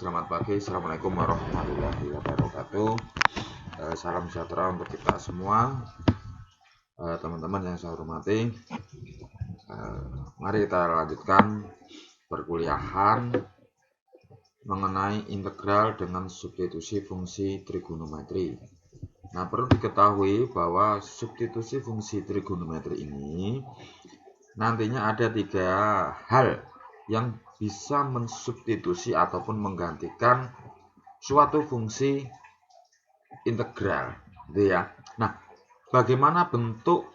selamat pagi. Assalamualaikum warahmatullahi wabarakatuh. Salam sejahtera untuk kita semua, teman-teman yang saya hormati. Mari kita lanjutkan perkuliahan mengenai integral dengan substitusi fungsi trigonometri. Nah, perlu diketahui bahwa substitusi fungsi trigonometri ini nantinya ada 3 hal yang bisa mensubstitusi ataupun menggantikan suatu fungsi integral, gitu ya. Nah, bagaimana bentuk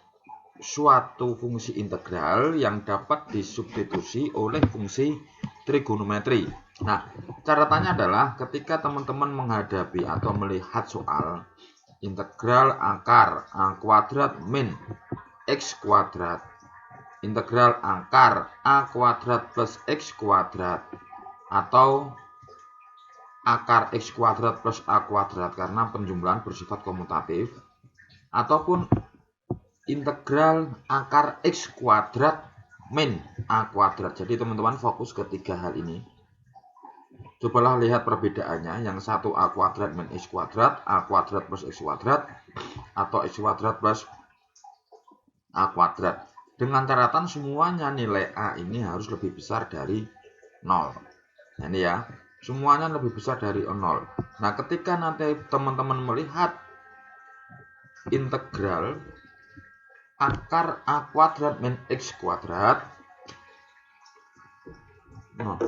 suatu fungsi integral yang dapat disubstitusi oleh fungsi trigonometri? Nah, catatannya adalah ketika teman-teman menghadapi atau melihat soal integral akar A kuadrat min X kuadrat, integral akar A kuadrat plus X kuadrat, atau akar X kuadrat plus A kuadrat karena penjumlahan bersifat komutatif, ataupun integral akar X kuadrat min A kuadrat. Jadi teman-teman fokus ke 3 hal ini. Cobalah lihat perbedaannya. Yang satu A kuadrat min X kuadrat, A kuadrat plus X kuadrat, atau X kuadrat plus A kuadrat. Dengan catatan semuanya nilai A ini harus lebih besar dari 0. Nah, ini ya, semuanya lebih besar dari 0. Nah, ketika nanti teman-teman melihat integral akar A kuadrat min X kuadrat, nah,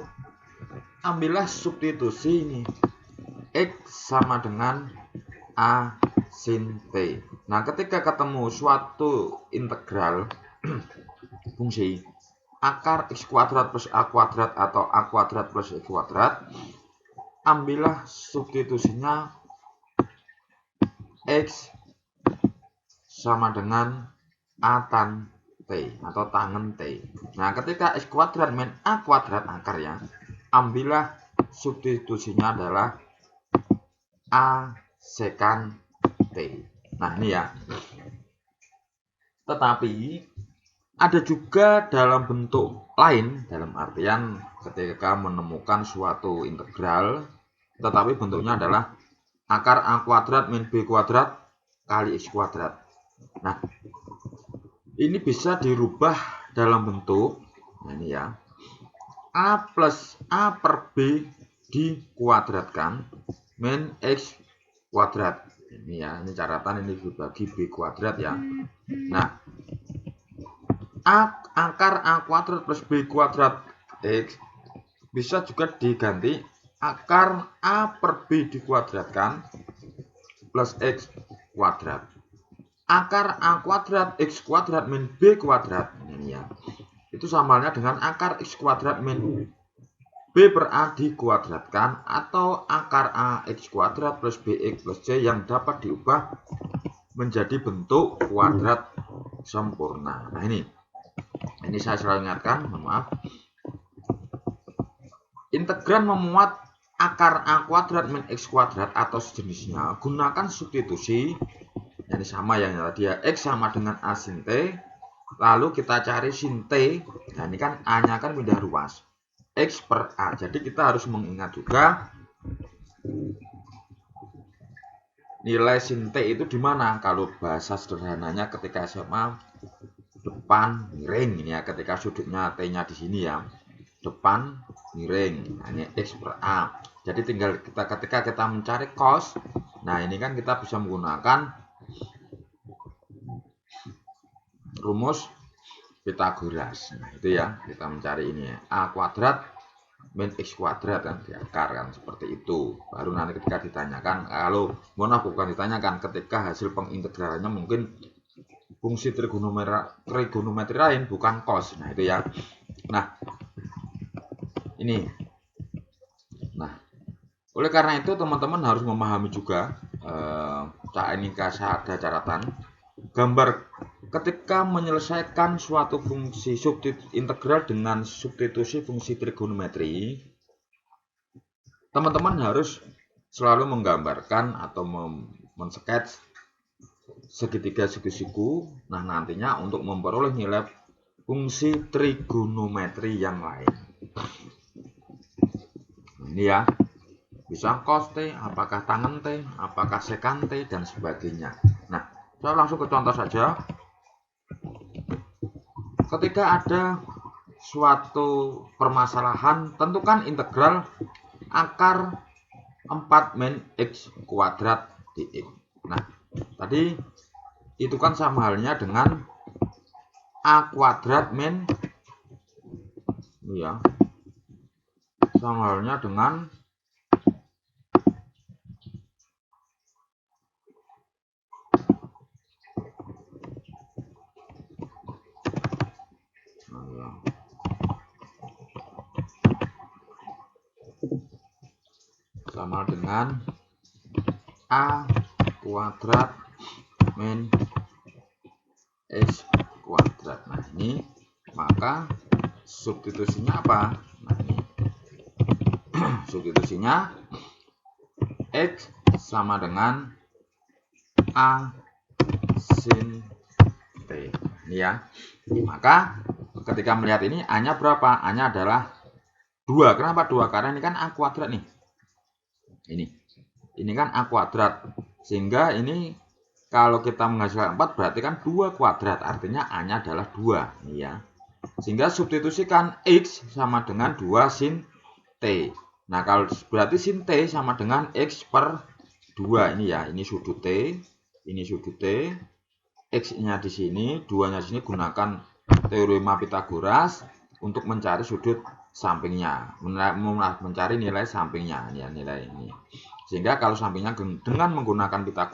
ambillah substitusi ini. X sama dengan A sin T. Nah, ketika ketemu suatu integral fungsi akar X kuadrat plus A kuadrat atau A kuadrat plus X kuadrat, ambillah substitusinya X sama dengan A tan T atau tangen T. Nah, ketika X kuadrat min A kuadrat akarnya, ambillah substitusinya adalah A sekan T. Nah, ini ya. Tetapi ada juga dalam bentuk lain, dalam artian ketika menemukan suatu integral tetapi bentuknya adalah akar A kuadrat min B kuadrat kali X kuadrat. Nah, ini bisa dirubah dalam bentuk, nah ini ya, A plus A per B dikuadratkan min X kuadrat. Ini ya, ini catatan ini dibagi B kuadrat ya. Nah, akar A kuadrat plus B kuadrat X bisa juga diganti akar A per B dikuadratkan plus X kuadrat. Akar A kuadrat X kuadrat min B kuadrat, ini ya, itu sama halnya dengan akar X kuadrat min B per A dikuadratkan, atau akar A X kuadrat plus BX plus C yang dapat diubah menjadi bentuk kuadrat sempurna. Nah, ini saya selalu ingatkan, mohon maaf. Integran memuat akar A kuadrat min X kuadrat atau sejenisnya, gunakan substitusi. Ini sama yang tadi ya, X sama dengan A sin T. Lalu kita cari sin T. Nah, ini kan A-nya kan pindah ruas. X per A. Jadi kita harus mengingat juga nilai sin T itu di mana? Kalau bahasa sederhananya ketika SMA, depan miring ini ya, ketika sudutnya T-nya di sini ya, depan miring. Nah, ini X per A. Jadi tinggal ketika kita mencari cos, nah ini kan kita bisa menggunakan rumus Pitagoras. Nah, itu ya, kita mencari ini ya, A kuadrat min X kuadrat kan di akar kan, seperti itu. Baru nanti ketika ditanyakan, kalau bukan ditanyakan, ketika hasil pengintegralannya mungkin fungsi trigonometri lain bukan cos. Nah, itu ya. Nah, ini. Nah, oleh karena itu teman-teman harus memahami juga, ini kasih ada catatan gambar ketika menyelesaikan suatu fungsi integral dengan substitusi fungsi trigonometri. Teman-teman harus selalu menggambarkan atau men-sketch segitiga segisiku. Nah, nantinya untuk memperoleh nilai fungsi trigonometri yang lain. Ini ya. Bisa cos T, apakah tangen T, apakah sekan T, dan sebagainya. Nah, saya langsung ke contoh saja. Ketika ada suatu permasalahan, tentukan integral akar 4 min X kuadrat dx. Nah, tadi itu kan sama halnya dengan A kuadrat min, ya, sama halnya dengan A kuadrat min X kuadrat. Nah, ini maka substitusinya apa? Nah, ini substitusinya X sama dengan A sin T. Ini ya. Maka ketika melihat ini A-nya berapa? A-nya adalah 2. Kenapa 2? Karena ini kan A kuadrat nih. Ini kan A kuadrat. Sehingga ini kalau kita menghasilkan 4 berarti kan 2 kuadrat. Artinya A-nya adalah 2. Ini ya. Sehingga substitusikan X sama dengan 2 sin T. Nah, kalau berarti sin T sama dengan X per 2. Ini ya. Ini sudut T. Ini sudut T. X-nya di sini, 2-nya di sini gunakan teorema Pythagoras untuk mencari sudut sampingnya, mencari nilai sampingnya, ya, nilai ini. Sehingga kalau sampingnya dengan menggunakan Pythagoras